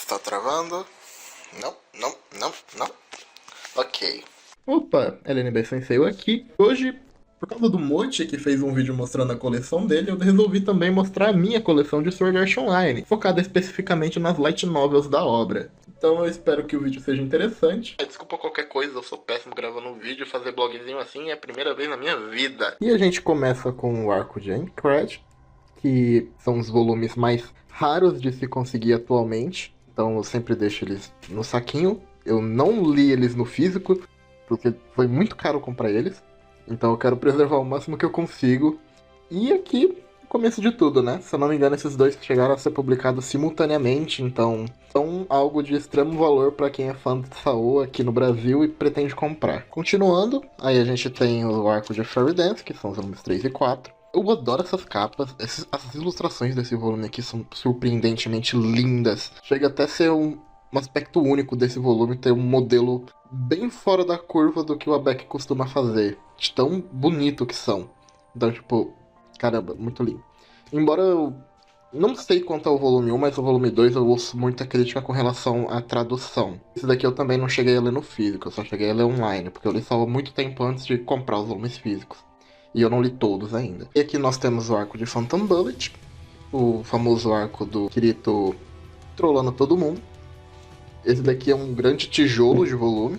Está travando? Não, não, não, não. Ok. Opa, LNB Sensei aqui. Hoje, por causa do Mochi, que fez um vídeo mostrando a coleção dele, eu resolvi também mostrar a minha coleção de Sword Art Online, focada especificamente nas light novels da obra. Então eu espero que o vídeo seja interessante. Desculpa qualquer coisa, eu sou péssimo gravando um vídeo, fazer blogzinho assim é a primeira vez na minha vida. E a gente começa com o arco de Aincrad, que são os volumes mais raros de se conseguir atualmente. Então eu sempre deixo eles no saquinho. Eu não li eles no físico, porque foi muito caro comprar eles. Então eu quero preservar o máximo que eu consigo. E aqui, o começo de tudo, né? Se eu não me engano, esses dois chegaram a ser publicados simultaneamente, então são algo de extremo valor para quem é fã de Sao aqui no Brasil e pretende comprar. Continuando, aí a gente tem o arco de Fairy Dance, que são os volumes 3 e 4. Eu adoro essas capas, as ilustrações desse volume aqui são surpreendentemente lindas. Chega até a ser um aspecto único desse volume, ter um modelo bem fora da curva do que o Abeck costuma fazer, de tão bonito que são. Então, tipo, caramba, muito lindo. Embora eu não sei quanto ao volume 1, mas o volume 2 eu ouço muita crítica com relação à tradução. Esse daqui eu também não cheguei a ler no físico, eu só cheguei a ler online, porque eu li só há muito tempo antes de comprar os volumes físicos. E eu não li todos ainda. E aqui nós temos o arco de Phantom Bullet, o famoso arco do Kirito trollando todo mundo. Esse daqui é um grande tijolo de volume.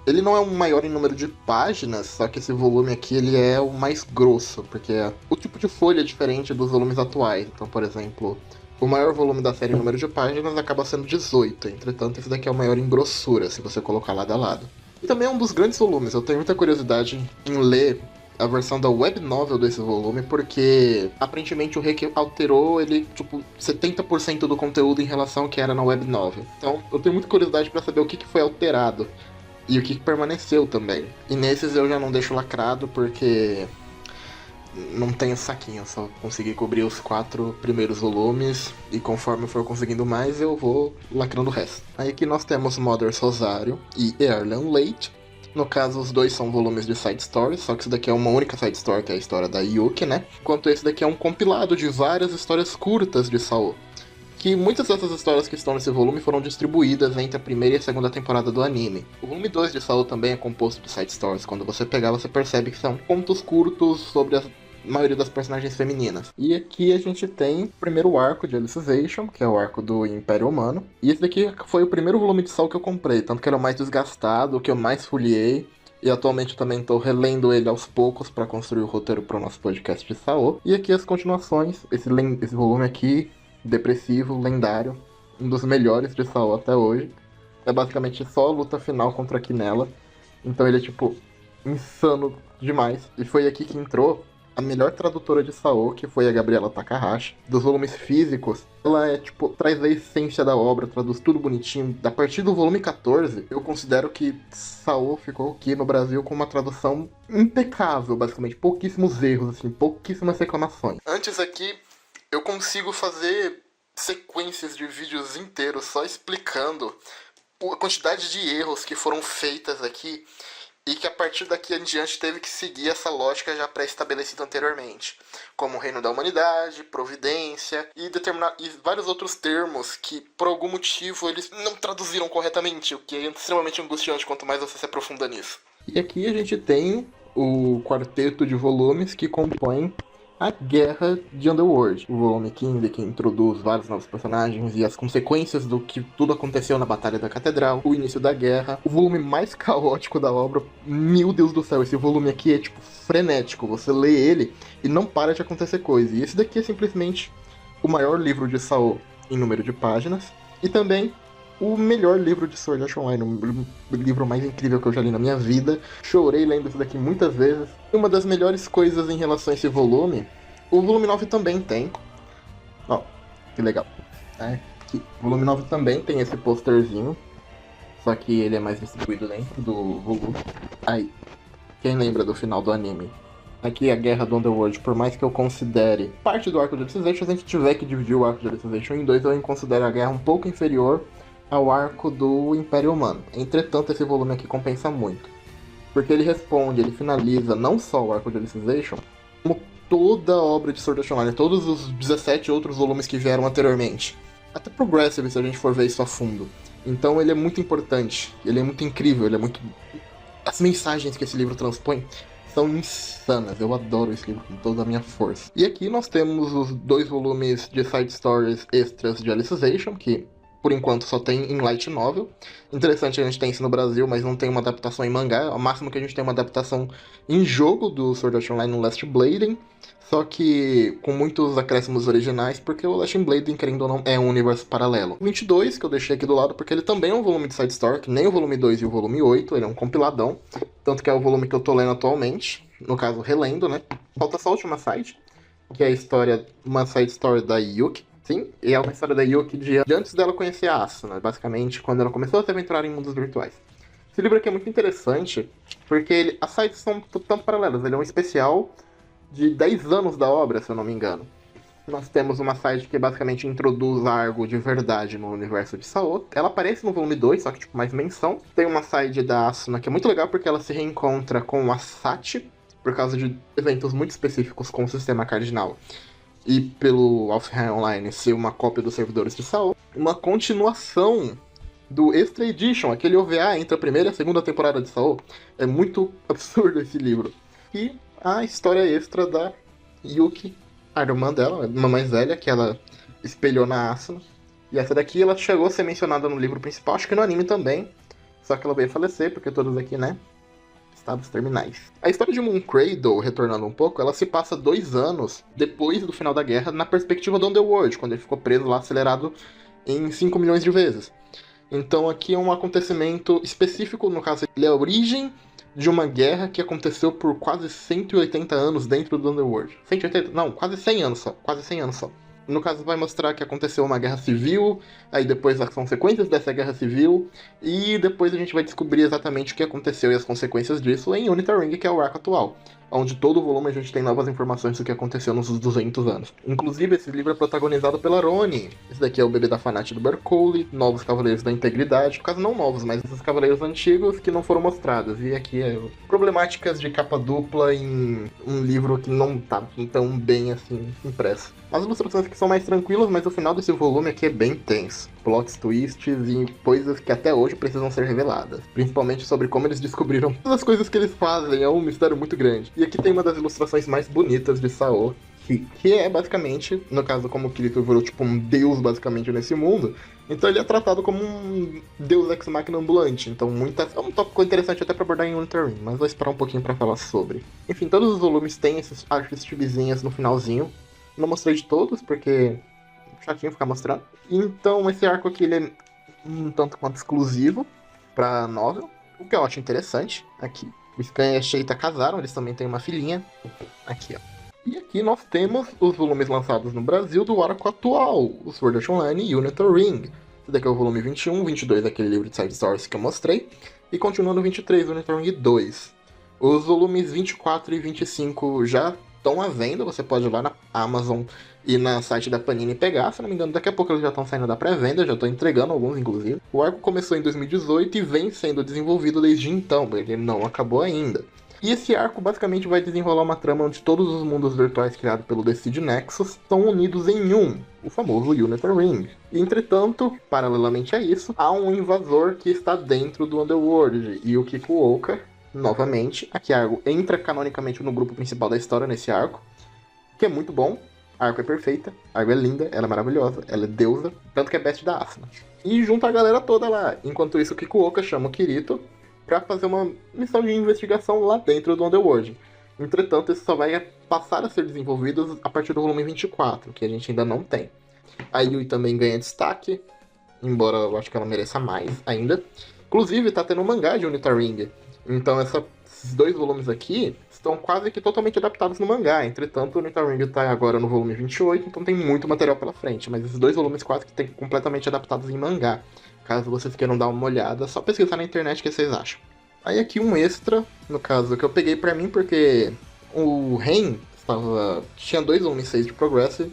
Ele não é o maior em número de páginas, só que esse volume aqui ele é o mais grosso, porque o tipo de folha é diferente dos volumes atuais. Então, por exemplo, o maior volume da série em número de páginas acaba sendo 18, entretanto esse daqui é o maior em grossura, se você colocar lado a lado. E também é um dos grandes volumes, eu tenho muita curiosidade em ler a versão da web novel desse volume, porque aparentemente o Reiki alterou ele, tipo, 70% do conteúdo em relação ao que era na web novel. Então eu tenho muita curiosidade para saber o que foi alterado e o que permaneceu também. E nesses eu já não deixo lacrado, porque não tenho saquinho, só consegui cobrir os 4 primeiros volumes, e conforme eu for conseguindo mais, eu vou lacrando o resto. Aí aqui nós temos Mother's Rosário e Erlen Late. No caso, os dois são volumes de side stories, só que esse daqui é uma única side story, que é a história da Yuki, né? Enquanto esse daqui é um compilado de várias histórias curtas de Sao. Que muitas dessas histórias que estão nesse volume foram distribuídas entre a primeira e a segunda temporada do anime. O volume 2 de Sao também é composto de side stories. Quando você pegar, você percebe que são contos curtos sobre a maioria das personagens femininas. E aqui a gente tem o primeiro arco de Alicization, que é o arco do Império Humano. E esse daqui foi o primeiro volume de Sao que eu comprei, tanto que ele é o mais desgastado, o que eu mais folhei. E atualmente eu também estou relendo ele aos poucos para construir o roteiro para o nosso podcast de Sao. E aqui as continuações, esse volume aqui, depressivo, lendário, um dos melhores de Sao até hoje. É basicamente só a luta final contra a Quinella. Então ele é tipo insano demais. E foi aqui que entrou a melhor tradutora de Sao, que foi a Gabriela Takahashi. Dos volumes físicos, ela é tipo, traz a essência da obra, traduz tudo bonitinho. A partir do volume 14, eu considero que Sao ficou aqui no Brasil com uma tradução impecável, basicamente. Pouquíssimos erros, assim, pouquíssimas reclamações. Antes aqui, eu consigo fazer sequências de vídeos inteiros só explicando a quantidade de erros que foram feitas aqui, e que a partir daqui em diante teve que seguir essa lógica já pré-estabelecida anteriormente, como o Reino da Humanidade, Providência e vários outros termos que, por algum motivo, eles não traduziram corretamente, o que é extremamente angustiante quanto mais você se aprofunda nisso. E aqui a gente tem o quarteto de volumes que compõem a Guerra de Underworld, o volume 15, que introduz vários novos personagens e as consequências do que tudo aconteceu na Batalha da Catedral, o início da guerra, o volume mais caótico da obra. Meu Deus do céu, esse volume aqui é tipo frenético, você lê ele e não para de acontecer coisa. E esse daqui é simplesmente o maior livro de Sao em número de páginas, e também o melhor livro de Sword Art Online, o livro mais incrível que eu já li na minha vida. Chorei lendo isso daqui muitas vezes. E uma das melhores coisas em relação a esse volume, o volume 9 também tem. Ó, que legal. Aqui. O volume 9 também tem esse posterzinho, só que ele é mais distribuído dentro do volume. Aí, quem lembra do final do anime? Aqui a Guerra do Underworld, por mais que eu considere parte do arco de Alicization, se a gente tiver que dividir o arco de Alicization em dois, eu considero a guerra um pouco inferior ao arco do Império Humano. Entretanto, esse volume aqui compensa muito, porque ele finaliza não só o arco de Alicization, como toda a obra de Sword Art Online, todos os 17 outros volumes que vieram anteriormente. até Progressive, se a gente for ver isso a fundo. Então ele é muito importante, ele é muito incrível, ele é muito... As mensagens que esse livro transpõe são insanas, eu adoro esse livro com toda a minha força. E aqui nós temos os 2 volumes de side stories extras de Alicization, que por enquanto só tem em light novel. Interessante, a gente tem isso no Brasil, mas não tem uma adaptação em mangá. Ao máximo que a gente tem uma adaptação em jogo do Sword Art Online no Last Blading, só que com muitos acréscimos originais, porque o Last Blading, querendo ou não, é um universo paralelo. 22, que eu deixei aqui do lado, porque ele também é um volume de side story, que nem o volume 2 e o volume 8, ele é um compiladão, tanto que é o volume que eu tô lendo atualmente, no caso, relendo, né? Falta só a última side, que é a história, uma side story da Yuki. Sim, e é uma história da Yuki de antes dela conhecer a Asuna, basicamente, quando ela começou a se aventurar em mundos virtuais. Esse livro aqui é muito interessante, porque as sides são tanto paralelas. Ele é um especial de 10 anos da obra, se eu não me engano. Nós temos uma side que basicamente introduz a Argo de verdade no universo de Sao. Ela aparece no volume 2, só que tipo mais menção. Tem uma side da Asuna que é muito legal porque ela se reencontra com a Sati, por causa de eventos muito específicos com o sistema cardinal. E pelo Alfheim Online ser uma cópia dos servidores de Sao. Uma continuação do Extra Edition, aquele OVA entre a primeira e a segunda temporada de Sao. É muito absurdo esse livro. E a história extra da Yuki, a irmã dela, a irmã mais velha, que ela espelhou na Asuna. E essa daqui ela chegou a ser mencionada no livro principal, acho que no anime também. Só que ela veio falecer, porque todos aqui, né, estados terminais. A história de Moon Cradle, retornando um pouco, ela se passa 2 anos depois do final da guerra, na perspectiva do Underworld, quando ele ficou preso lá, acelerado em 5 milhões de vezes. Então aqui é um acontecimento específico, no caso, ele é a origem de uma guerra que aconteceu por quase 180 anos dentro do Underworld. 180? Não, quase 100 anos só. Quase 100 anos só. No caso, vai mostrar que aconteceu uma guerra civil, aí depois as consequências dessa guerra civil, e depois a gente vai descobrir exatamente o que aconteceu e as consequências disso em Unitar Ring, que é o arco atual, onde todo o volume a gente tem novas informações do que aconteceu nos 200 anos. Inclusive, esse livro é protagonizado pela Roni. Esse daqui é o bebê da Fanat do Bercole, novos Cavaleiros da Integridade, no caso não novos, mas esses Cavaleiros antigos que não foram mostrados. E aqui é problemáticas de capa dupla em um livro que não tá tão bem assim impresso. As ilustrações aqui são mais tranquilas, mas o final desse volume aqui é bem tenso. Plots, twists e coisas que até hoje precisam ser reveladas. Principalmente sobre como eles descobriram todas as coisas que eles fazem, é um mistério muito grande. E aqui tem uma das ilustrações mais bonitas de Sao, que é basicamente, no caso como o Kirito virou tipo um deus basicamente nesse mundo, então ele é tratado como um deus ex-máquina ambulante. Então é um tópico interessante até pra abordar em Unitar Ring, mas vou esperar um pouquinho pra falar sobre. Enfim, todos os volumes têm esses artes chibizinhas no finalzinho. Não mostrei de todos, porque é chatinho ficar mostrando. Então esse arco aqui ele é um tanto quanto exclusivo pra novel, o que eu acho interessante. Aqui, o Scan e a Sheita casaram, eles também têm uma filhinha. Aqui, ó. E aqui nós temos os volumes lançados no Brasil do arco atual, o Sword Art Online e Unitar Ring. Esse daqui é o volume 21, 22 é aquele livro de side stories que eu mostrei. E continua no 23, Unitar Ring 2. Os volumes 24 e 25 já estão à venda, você pode ir lá na Amazon e na site da Panini pegar, se não me engano, daqui a pouco eles já estão saindo da pré-venda, já estou entregando alguns, inclusive. O arco começou em 2018 e vem sendo desenvolvido desde então, ele não acabou ainda. E esse arco basicamente vai desenrolar uma trama onde todos os mundos virtuais criados pelo Decide Nexus são unidos em um, o famoso Unitar Ring. E, entretanto, paralelamente a isso, há um invasor que está dentro do Underworld, e o Kikuoka, novamente, aqui a Argo entra canonicamente no grupo principal da história nesse arco, que é muito bom. A Argo é perfeita, a Argo é linda, ela é maravilhosa, ela é deusa, tanto que é best da Asuna. E junta a galera toda lá. Enquanto isso, o Kikuoka chama o Kirito pra fazer uma missão de investigação lá dentro do Underworld. Entretanto, isso só vai passar a ser desenvolvido a partir do volume 24, que a gente ainda não tem. A Yui também ganha destaque, embora eu acho que ela mereça mais ainda. Inclusive, tá tendo um mangá de Unitar Ring. Então esses 2 volumes aqui estão quase que totalmente adaptados no mangá. Entretanto, o Unitar Ring está agora no volume 28, então tem muito material pela frente. Mas esses 2 volumes quase que tem completamente adaptados em mangá. Caso vocês queiram dar uma olhada, só pesquisar na internet o que vocês acham. Aí aqui um extra, no caso, que eu peguei pra mim porque o Ren tinha 2 volumes 6 de Progressive.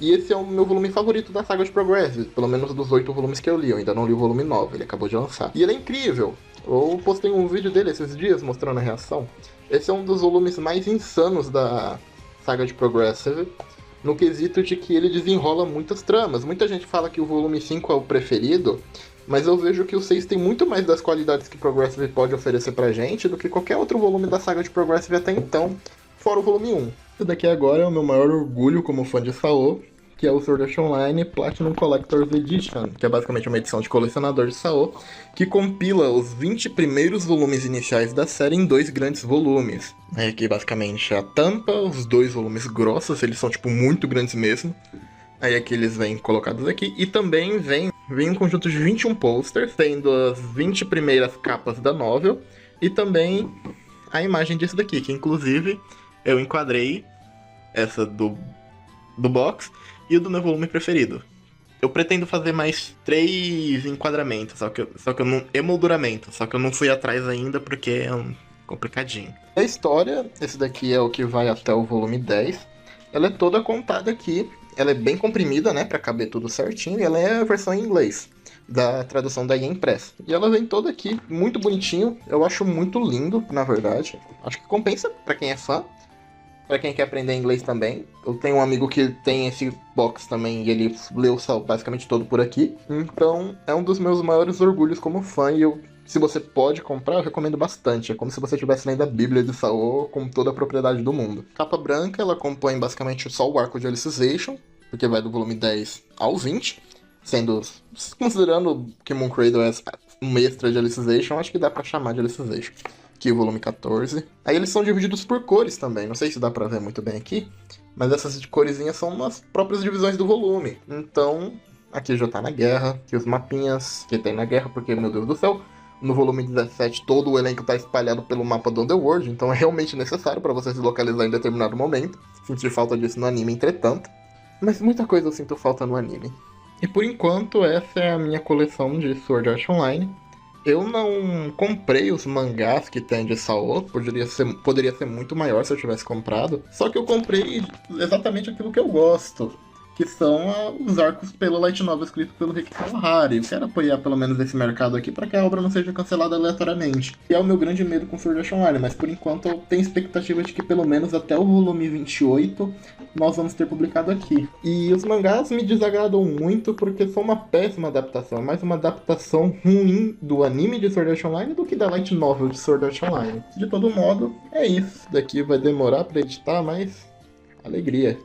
E esse é o meu volume favorito da saga de Progressive, pelo menos dos 8 volumes que eu li. Eu ainda não li o volume 9, ele acabou de lançar. E ele é incrível. Eu postei um vídeo dele esses dias mostrando a reação. Esse é um dos volumes mais insanos da saga de Progressive. no quesito de que ele desenrola muitas tramas. Muita gente fala que o volume 5 é o preferido, mas eu vejo que o 6 tem muito mais das qualidades que Progressive pode oferecer pra gente do que qualquer outro volume da saga de Progressive até então, fora o volume 1. Esse daqui agora é o meu maior orgulho como fã de Sao, que é o Sword Art Online Platinum Collector's Edition, que é basicamente uma edição de colecionador de Sao, que compila os 20 primeiros volumes iniciais da série em 2 grandes volumes. É aqui basicamente a tampa, os 2 volumes grossos, eles são tipo muito grandes mesmo. Aí aqui eles vêm colocados aqui, e também vem um conjunto de 21 posters, tendo as 20 primeiras capas da novel, e também a imagem disso daqui, que inclusive eu enquadrei essa do box e o do meu volume preferido. Eu pretendo fazer mais 3 enquadramentos, só que eu não. Emolduramento, só que eu não fui atrás ainda porque é complicadinho. A história, esse daqui é o que vai até o volume 10. Ela é toda contada aqui. Ela é bem comprimida, né, pra caber tudo certinho. E ela é a versão em inglês, da tradução da Yen Press. E ela vem toda aqui, muito bonitinho. Eu acho muito lindo, na verdade. Acho que compensa pra quem é fã. Pra quem quer aprender inglês também. Eu tenho um amigo que tem esse box também e ele leu basicamente todo por aqui. Então, é um dos meus maiores orgulhos como fã e se você pode comprar, eu recomendo bastante. É como se você estivesse lendo a Bíblia de Sao com toda a propriedade do mundo. Capa branca, ela compõe basicamente só o arco de Alicization, porque vai do volume 10 ao 20. Considerando que Moon Cradle é um extra de Alicization, acho que dá pra chamar de Alicization. Aqui o volume 14. Aí eles são divididos por cores também. Não sei se dá pra ver muito bem aqui, mas essas coresinhas são as próprias divisões do volume. Então, aqui já tá na guerra, aqui os mapinhas que tem na guerra, porque, meu Deus do céu, no volume 17 todo o elenco tá espalhado pelo mapa do Underworld, então é realmente necessário pra você se localizar em determinado momento. Senti falta disso no anime, entretanto. Mas muita coisa eu sinto falta no anime. E por enquanto, essa é a minha coleção de Sword Art Online. Eu não comprei os mangás que tem de Sao, poderia ser muito maior se eu tivesse comprado. Só que eu comprei exatamente aquilo que eu gosto, que são os arcos pelo light novel escrito pelo Rick Kawahara. Eu quero apoiar pelo menos esse mercado aqui para que a obra não seja cancelada aleatoriamente. Que é o meu grande medo com Sword Art Online, mas por enquanto eu tenho expectativa de que pelo menos até o volume 28 nós vamos ter publicado aqui. E os mangás me desagradam muito porque são uma péssima adaptação. É mais uma adaptação ruim do anime de Sword Art Online do que da light novel de Sword Art Online. De todo modo, é isso. Daqui vai demorar para editar, mas alegria.